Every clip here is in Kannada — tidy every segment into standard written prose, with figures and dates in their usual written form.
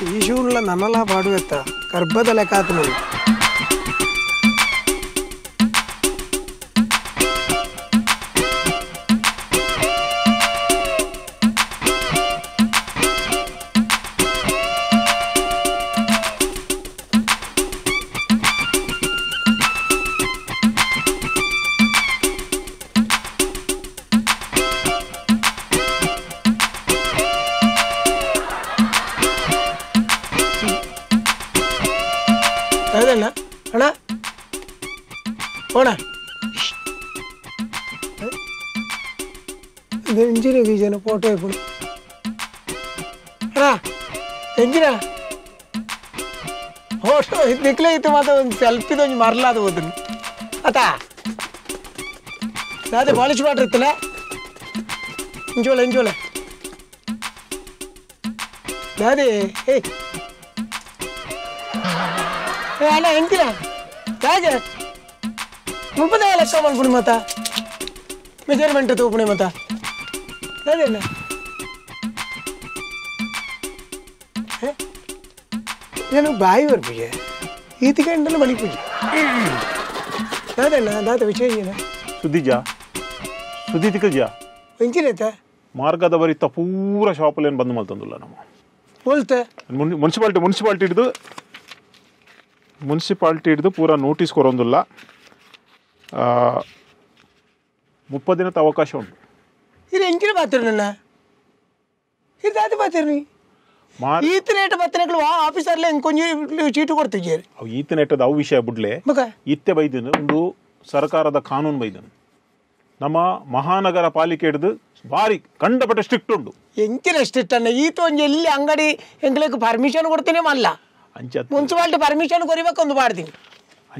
ಈ ಶೂನ್ಲ ನನ್ನಲ್ಲ ಪಾಡುವೆತ್ತ ಗರ್ಭದ ಲೆಕ್ಕ ಆತು ನೋಡಿ ಅಣ್ಣ ಅಣ್ಣ ಹೋಣ ಎಂಜಿನ ಗೀಜನ ಫೋಟೋ ಇಪ್ಪು ಅಣ್ಣ ಎಂಜಿನ ಫೋಟೋ ದಿಕ್ಲೇ ಇತ್ತು ಮಾತ್ರ ಒಂದು ಸೆಲ್ಫಿದು ಒಂದು ಮರಲಾದ ಹೋದ್ರಿ ಆತ ಅದೇ ಪಾಲಿಶ್ ವಾಟರ್ ಇತ್ತಲ್ಲ ಎಂಜೋಳೆ ಎಂಜೋಳೆ ಅದೇ ಏ ಅಣ್ಣ ಎಂತಿನ ಹೇಗೆ ಮುಪ್ಪದ ಲೆಕ್ಕ ಮಾಡ್ಬಿಡಿ ಮತ್ತ ಮೆಜರ್ಮೆಂಟ್ ತಗೋಪುಣಿ ಮತ್ತ ಅದೇನ నేను బాయి వరపూజ ఈతి గంటలు మణి పూజ దాదన్న దాత విషಯ ಸುದ್ದಿ ತಿಕ್ಕಜ್ಯಾ ಎಂಚಿನೇತ ಮಾರ್ಗದವರಿತ್ತ ಪೂರ ಶಾಪಲ್ಲಿ ಬಂದು ಮಲ್ತಂದಿಲ್ಲ ನಮ್ಮ ಹೋಲ್ತೆ ಮುನ್ಸಿಪಾಲ್ಟಿ ಹಿಡಿದು ಪೂರ ನೋಟಿಸ್ ಕೊರೊಂದಿಲ್ಲ 30 ದಿನದ ಅವಕಾಶ ಉಂಟು ಇದು ಎಂಚಿನ ಪಾತ್ರ ನನ್ನ ಇದು ದಾದ ಪಾತ್ರ ನೀ ಈತನೇಟ ಪತ್ರಗಳು ಆಫೀಸರ್ಲೆ ಕೊಂಚ ಚೀಟು ಕೊಡ್ತಿದ್ದೀರಿ ಅವು ಈತನೇಟದ ಅವು ವಿಷಯ ಬಿಡ್ಲೆ ಇತ್ತೆ ಬೈದನು ಒಂದು ಸರ್ಕಾರದ ಕಾನೂನು ಬೈದನು ನಮ್ಮ ಮಹಾನಗರ ಪಾಲಿಕೆ ಹಿಡಿದು ಭಾರಿ ಕಂಡಪಟ್ಟ ಸ್ಟ್ರಿಕ್ಟ್ ಉಂಟು ಎಂಚಿನ ಸ್ಟ್ರಿಕ್ಟ್ ಅನ್ನ ಈತ ಒಂದು ಎಲ್ಲಿ ಅಂಗಡಿ ಎಂಗ್ಲಕ್ಕೆ ಪರ್ಮಿಷನ್ ಕೊಡ್ತೀನಿ ಮಲ್ಲ ಮುನ್ಸಿಪಾಲಿಟಿ ಪರ್ಮಿಷನ್ ಕೊರಿಬೇಕು ಒಂದು ಮಾಡ್ತೀನಿ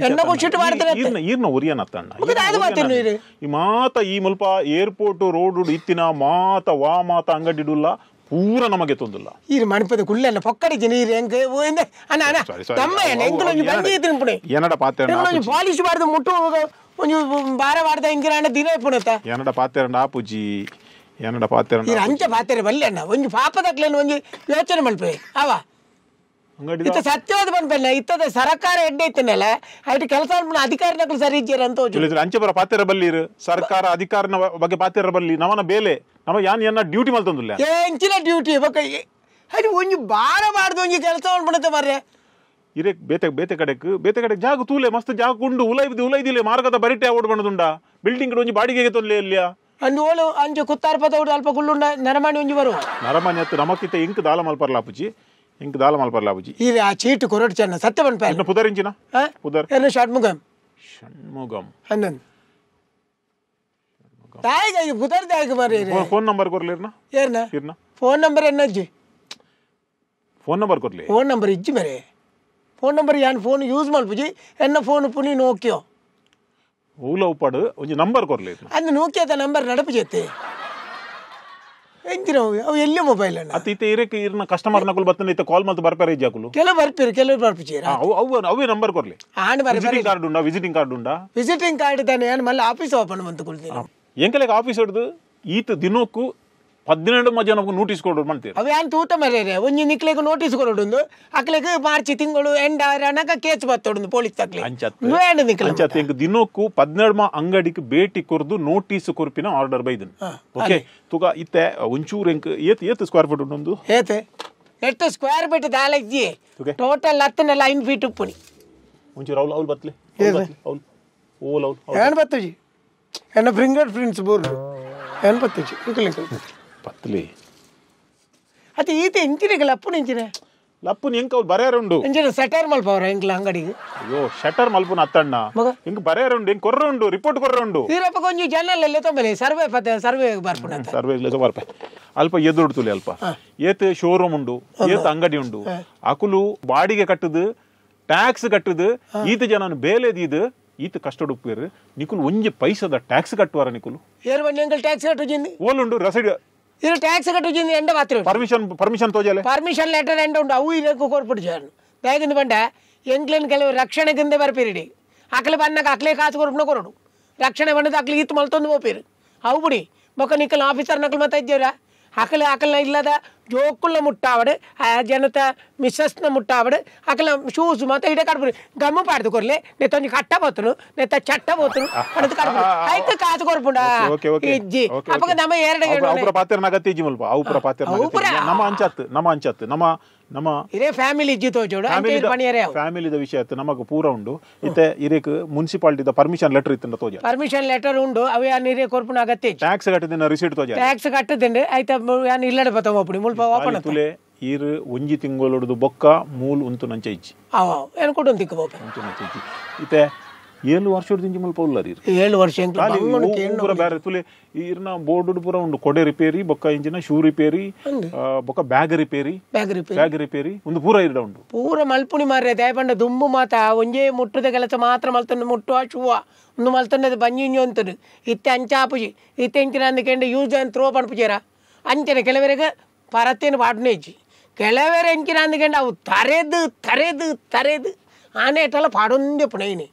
ಎನ್ನ ಕೊಚ್ಚಿಟ್ಟು ಮಾಡ್ತೀನಿ ಈರ್ನ ಉರಿಯನತ್ತಣ್ಣ ಈ ಮಾತ ಈ ಮುಲ್ಪ ಏರ್ಪೋರ್ಟ್ ರೋಡ್ ಇತ್ತಿನ ಮಾತ ವಾ ಮಾತ ಅಂಗಡಿ ಇಡುಲ್ಲ ಪೂರ ನಮಗೆ ತೊಂದಿಲ್ಲ ಈ ಮಣಪದ ಕುಳ್ಳೆನ್ನ ಪೊಕ್ಕಡಿದ್ದೀನಿ ನೀರು ಹೆಂಗೆ ಅಣ್ಣ ಅಣ್ಣ ತಮ್ಮ ಹೆಂಗೆ ಬಂದಿ ತಿನ್ಪುಣೆ ಏನಡ ಪಾತ್ರೆ ಪಾಲಿಶ್ ಬಾರ್ದು ಮುಟ್ಟು ಒಂದು ಬಾರ ಬಾರ್ದ ಹಿಂಗೆ ಅಣ್ಣ ದಿನ ಇಪ್ಪುಣತ್ತ ಏನಡ ಪಾತ್ರೆ ಆಪುಜಿ ಏನಡ ಪಾತ್ರೆ ಈ ಅಂಚ ಪಾತ್ರೆ ಬಲ್ಲೆ ಅಣ್ಣ ಒಂದು ಪಾಪದಕ್ಲೇನು ಒಂದು ಯೋಚನೆ ಮಲ್ಪೆ ಅವ ಇತ್ತ ಸತ್ಯವಾದ ಬಂದ್ಪಲ್ಲ ಇತ್ತದ ಸರ್ಕಾರ ಎಡ್ಡೆ ಇತ್ತನಲ್ಲ ಅಯ್ತು ಕೆಲಸ ಅಧಿಕಾರಿನಗಳು ಸರಿ ಇದ್ದೀರ ಅಂತ ಅಂಚೆ ಬರ ಪಾತ್ರೆ ಬಲ್ಲಿರು ಸರ್ಕಾರ ಅಧಿಕಾರಿನ ಬಗ್ಗೆ ಪಾತ್ರೆ ಬಲ್ಲಿ ನವನ ಬೇಲೆ ನಮ ಯಾನ್ ಏನ ಡ್ಯೂಟಿ ಮಲ್ತಂದಿಲ್ಲ ಎಂಚಿನ ಡ್ಯೂಟಿ ಅದು ಒಂದು ಬಾರ ಮಾಡ್ದು ಒಂದು ಕೆಲಸ ಮಾಡ್ಬಿಡುತ್ತೆ ಮಾರ್ರೆ ಇರೇ ಬೇತೆ ಕಡೆಕ್ ಜಾಗ ತೂಲೆ ಮಸ್ತ್ ಜಾಗ ಉಂಡು ಉಲೈದಿಲ್ಲ ಮಾರ್ಗದ ಬರಿಟೆ ಓಡ್ ಬಣ್ಣದುಂಡ ಬಿಲ್ಡಿಂಗ್ ಒಂಜಿ ಬಾಡಿಗೆಗೆ ತೊಂದ್ರೆ ಇಲ್ಲ ಅಂದು ಓಳು ಅಂಚೆ ಕುತ್ತಾರ್ಪದ ಅಲ್ಪ ಕುಳ್ಳುಂಡ ನರಮಾಣಿ ಒಂಜಿ ಬರುವ ನರಮಾಣಿ ಹತ್ತು ನಮಕ್ಕಿಂತ ಇಂಕ್ ದಾಲ ಮಲ್ಪರ್ಲಾಪುಜಿ ಇಂಕ್ ದಾಲ ಮಲ್ಪರ್ಲಾಪುಜಿ ಇದು ಆ ಚೀಟು ಕೊರಡು ಚೆನ್ನ ಸತ್ಯ ಬಂದ್ಪ ಇನ್ನು ಪುದರಿಂಚಿನ ಪುದರ್ ಏನು ಷಣ್ಮುಗಂ ಹನ್ನೊಂದು ತಾಯಿಗೆ ಪುದರ್ ತಾಯಿಗೆ ಬರ್ರಿ ಫೋನ್ ನಂಬರ್ ಕೊರ್ಲಿರ್ನ ಏರ್ನ ಫೋನ್ ನಂಬರ್ ಎನ್ನಜ್ಜಿ ಫೋನ್ ನಂಬರ್ ಕೊರ್ಲಿ ಫೋನ್ ನಂಬರ್ ಇಜ್ಜಿ ಮರೆ ಫೋನ್ ನಂಬರ್ ಯಾನ್ ಫೋನ್ ಯೂಸ್ ಮಲ್ಪುಜಿ ಎನ್ನ ಫೋನ್ ಪುನಿ ನೋಕಿಯೋ ಊಲ ಉಪ್ಪಾಡು ಒಂಜಿ ನಂಬರ್ ಕೊರ್ಲಿ ಅಂದು ನೋಕಿಯದ ನಂಬರ್ ನಡಪು ಜೊತೆ ಎಂಚಿನ ಅವು ಎಲ್ಲಿ ಮೊಬೈಲ್ ಅಣ್ಣ ಅತ್ತ ಇತ್ತೆ ಇರಕ್ಕೆ ಇರ್ನ ಕಸ್ಟಮರ್ ನಕುಲು ಬರ್ತನೆ ಇತ್ತೆ ಕಾಲ್ ಮಲ್ತು ಬರ್ಪಾರ ಇಜ್ಜಾಕುಲು ಕೆಲವು ಬರ್ಪಿಚೀರ ಅವೇ ನಂಬರ್ ಕೊರ್ಲಿ ಆಂಡ್ ಬರ ವಿಸಿಟಿಂಗ್ ಕಾರ್ಡ್ ಉಂಡಾ ವಿಸಿಟಿಂಗ್ ಕಾರ್ಡ್ ತಾನೆ ನಾನು ಮళ్ళీ ಆಫೀಸ್ ಓಪನ್ ಬಂತು ಕೊಡ್ತೀನಿ ಎಂಕಲೆಗೆ ಆಫೀಸ್ ಹಿಡಿದು ಈತ ದಿನಕ್ಕೂ 12 ಜನಕ್ಕೆ ನೋಟಿಸ್ ಕೊಡೋದು ಮಾಡ್ತೀವಿ ಅವು ಏನು ತೂತ ಮರ್ಯಾರೆ ಒಂಜಿ ನಿಕ್ಲೆಗೆ ನೋಟಿಸ್ ಕೊಡೋದು ಅಕ್ಲೆಗೆ ಮಾರ್ಚ್ ತಿಂಗಳು ಎಂಡ್ ಅನಕ ಕೇಸ್ ಬತ್ತೊಡು ಪೊಲೀಸ್ ತಕ್ಲೆ ಅಂಚತ್ತೆ ದಿನಕ್ಕೂ 12 ಅಂಗಡಿಗೆ ಭೇಟಿ ಕೊರ್ದು ನೋಟಿಸ್ ಕೊರ್ಪಿನ ಆರ್ಡರ್ ಬೈದನ್ ಓಕೆ ತುಗ ಇತ್ತೆ ಒಂಚೂರು ಎಂಕ್ ಏತ್ ಸ್ಕ್ವೇರ್ ಫೀಟ್ ಉಂಟು ಏತೆ ನೆಟ್ ಸ್ಕ್ವೇರ್ ಫೀಟ್ ದಾಲಜ್ಜಿ ಟೋಟಲ್ 9 ಫೀಟ್ ಉಪ್ಪುನಿ ಒಂಚೂರು ಅವ್ಲು ಬತ್ಲೆ ಅವ್ಲು ಓಲ್ ಅವ್ಲು ಏನು ಬತ್ತಜಿ ಎನ್ನ ಫಿಂಗರ್ ಪ್ರಿಂಟ್ಸ್ ಬೋರ್ಡು ಏನು ಬತ್ತಜಿ ಪತ್ಲಿ ಅದು ಈತ ಎಂಚಿನಿಗೆ ಲಪ್ಪುನ ಎಂಚಿನ ಲಪ್ಪುನ ಎಂಕ್ ಅವ್ರು ಬರೆಯರುಂಡು ಎಂಚಿನ ಸೆಟರ್ ಮಲ್ಪವ್ರ ಎಂಕ್ಲ ಅಂಗಡಿಗೆ ಅಯ್ಯೋ ಶಟರ್ ಮಲ್ಪುನ ಅತ್ತಣ್ಣ ಎಂಕ್ ಬರೆಯರುಂಡು ಎಂಕ್ ಕೊರ್ರುಂಡು ರಿಪೋರ್ಟ್ ಕೊರ್ರುಂಡು ಈರಪ್ಪ ಕೊಂಚ ಜನಲ್ಲ ತೊಂಬಲಿ ಸರ್ವೆ ಬರ್ಪುಣ ಸರ್ವೆ ಬರ್ಪೆ ಅಲ್ಪ ಎದುರುಡ್ತುಲಿ ಅಲ್ಪ ಏತ್ ಶೋರೂಮ್ ಉಂಡು ಏತ್ ಅಂಗಡಿ ಉಂಡು ಅಕುಲು ಬಾಡಿಗೆ ಕಟ್ಟದು ಟ್ಯಾಕ್ಸ್ ಕಟ್ಟದು ಈತ ಜನನು ಬೇಲೆದಿದು ಈತ ಕಷ್ಟ ಉಪ್ಪೇರು ನಿಕುಲು ಒಂಜಿ ಪೈಸದ ಟ್ಯಾಕ್ಸ್ ಕಟ್ಟುವಾರ ನಿಕುಲು ಏರ್ ಬನ್ನಿ ಎಂಕಲ್ ಟ್ಯಾಕ್ಸ್ ಕಟ್ಟುಜಿಂದಿ ಓಲುಂಡು ರಸೀಡ್ ಇದು ಟ್ಯಾಕ್ಸ್ ಕಟ್ಟುಜಿಂದಿ ಎಂಡ ಮಾತ್ರ ಪರ್ಮಿಷನ್ ತೋಜಲೆ ಪರ್ಮಿಷನ್ ಲೆಟರ್ ಎಂಡ ಉಂಡು ಅವು ಇದಕ್ಕೂ ಕೊರ್ಪುಡು ಜಾನು ಬೇಗಿಂದ ಬಂಡ ಎಂಕ್ಲೇನು ಕೆಲವು ರಕ್ಷಣೆಗಿಂದ ಬರ್ಪೇರಿಡಿ ಅಕ್ಲೆ ಬನ್ನಕ ಅಕ್ಲೆ ಕಾಸು ಕೊರ್ಪುನ ಕೊರಡು ರಕ್ಷಣೆ ಬಂದದ ಅಕ್ಲೆ ಈತ್ ಮಲ್ತೊಂದು ಹೋಗ್ಪೇರು ಅವು ಬಿಡಿ ಮೊಕ್ಕ ನಿಕ್ಕಲ್ ಆಫೀಸರ್ ನಕಲ್ ಮತ್ತೆ ಇದ್ದೇವ್ರ ಅಕಲೆ ಇಲ್ಲದ ಜೋಕುಲ್ಲ ಮುಟ್ಟಾವಡು ಆ ಜನತ ಮಿಸ್ಸಸ್ನ ಮುಟ್ಟಾವಡು ಅಕಲ ಶೂಸ್ ಮತ್ತೆ ಇಡೆ ಕಡ್ಬುರಿ ಗಮ್ಮು ಪಾಡ್ದು ಕೊರ್ಲೆ ನೆತ್ತೊಂಜಿ ಕಟ್ಟ ಬೋತನು ನೆತ್ತ ಚಟ್ಟ ಬೋತನು ಅಡದು ಕಡ್ಬುರಿ ಆಯ್ತು ಕಾದು ಕೊರ್ಪುಂಡ ಇಜ್ಜಿ ಅಪಗ ನಮ್ಮ ಎರಡು ಅವರ ಪಾತ್ರ ಅಗತ್ಯ ಇಜ್ಜಿ ಮಲ್ಪ ಅವರ ಪಾತ್ರ ನಮ್ಮ ಅಂಚತ್ತು ನಮ್ಮ ಇರೇ ಫ್ಯಾಮಿಲಿ ಇಜ್ಜಿ ತೋಜೋಡು ಅಂತ ಪಣಿಯರೇ ಫ್ಯಾಮಿಲಿದ ವಿಷಯ ಇತ್ತು ನಮಗ ಪೂರ ಉಂಡು ಇತ್ತೆ ಇರೇಕ್ ಮುನ್ಸಿಪಾಲಿಟಿದ ಪರ್ಮಿಷನ್ ಲೆಟರ್ ಇತ್ತು ತೋಜ ಪರ್ಮಿಷನ್ ಲೆಟರ್ ಉಂಡು ಅವು ಯಾನ್ ಇರೇ ಕೊರ್ಪುನ ಅಗತ್ಯ ಟ್ಯಾಕ್ಸ್ ಕಟ್ಟಿದ ರಿಸೀಟ್ ತೋಜ ಟ್ಯಾಕ್ಸ್ ಕಟ್ಟದಿಂಡೆ ಆಯ್ತಾ ಯಾನ್ ಇಲ್ಲಡೆ ಬತ್ತ ಒಪ್ಪಡಿ ಮುಲ್ಪ ಓಪನ್ ತುಲೆ ಈರು ಒಂಜಿ ತಿಂಗಳೊಡದು ಬೊಕ್ಕ ಮೂಲ್ ಉಂತು ನಂಚ ಇಜ್ಜಿ ಅವ ಏನು ಕೊಡು ತಿಕ್ಕ ಬೋಪ ಉಂತು ನಂಚ ಇಜ್ಜಿ ಇತ್ತೆ 7 ವರ್ಷದಿಂದ ಮುಲ್ಪ ಉಳ್ಳರಿ 7 ವರ್ಷ ಪೂರ ಬೇರೆ ತುಲೆ ಈರ್ನ ಬೋರ್ಡ್ ಪೂರ ಉಂಡು ಕೊಡೆ ರಿಪೇರಿ ಬೊಕ್ಕ ಇಂಜಿನ ಶೂ ರಿಪೇರಿ ಬೊಕ್ಕ ಬ್ಯಾಗ್ ರಿಪೇರಿ ಒಂದು ಪೂರ ಇಡ ಉಂಡು ಪೂರ ಮಲ್ಪುನಿ ಮಾರ್ರೆ ದಯಪಂಡ ದುಂಬು ಮಾತ ಒಂಜೇ ಮುಟ್ಟದ ಕೆಲಸ ಮಾತ್ರ ಮಲ್ತಂಡು ಮುಟ್ಟುವ ಶೂವ ಒಂದು ಮಲ್ತಂಡದ ಬಂಜಿ ಅಂತದು ಇತ್ತೆ ಅಂಚಾಪುಜಿ ಇತ್ತೆ ಇಂಚಿನ ಅಂದಕೆಂಡು ಯೂಸ್ ಅಂಡ್ ಥ್ರೋ ಪಣಪುಜೇರ ಅಂಚನೆ ಕೆಲವರೆಗೆ ಪರತ್ತೇನು ಪಾಡ್ನೆ ಇಜ್ಜಿ ಕೆಲವರೆ ಎಂಚಿನ ಅಂದಕೆಂಡು ಅವು ತರೆದು ಆನೆ ಇಟ್ಟಲ್ಲ ಪಾಡೊಂದೆ ಪುಣೈನಿ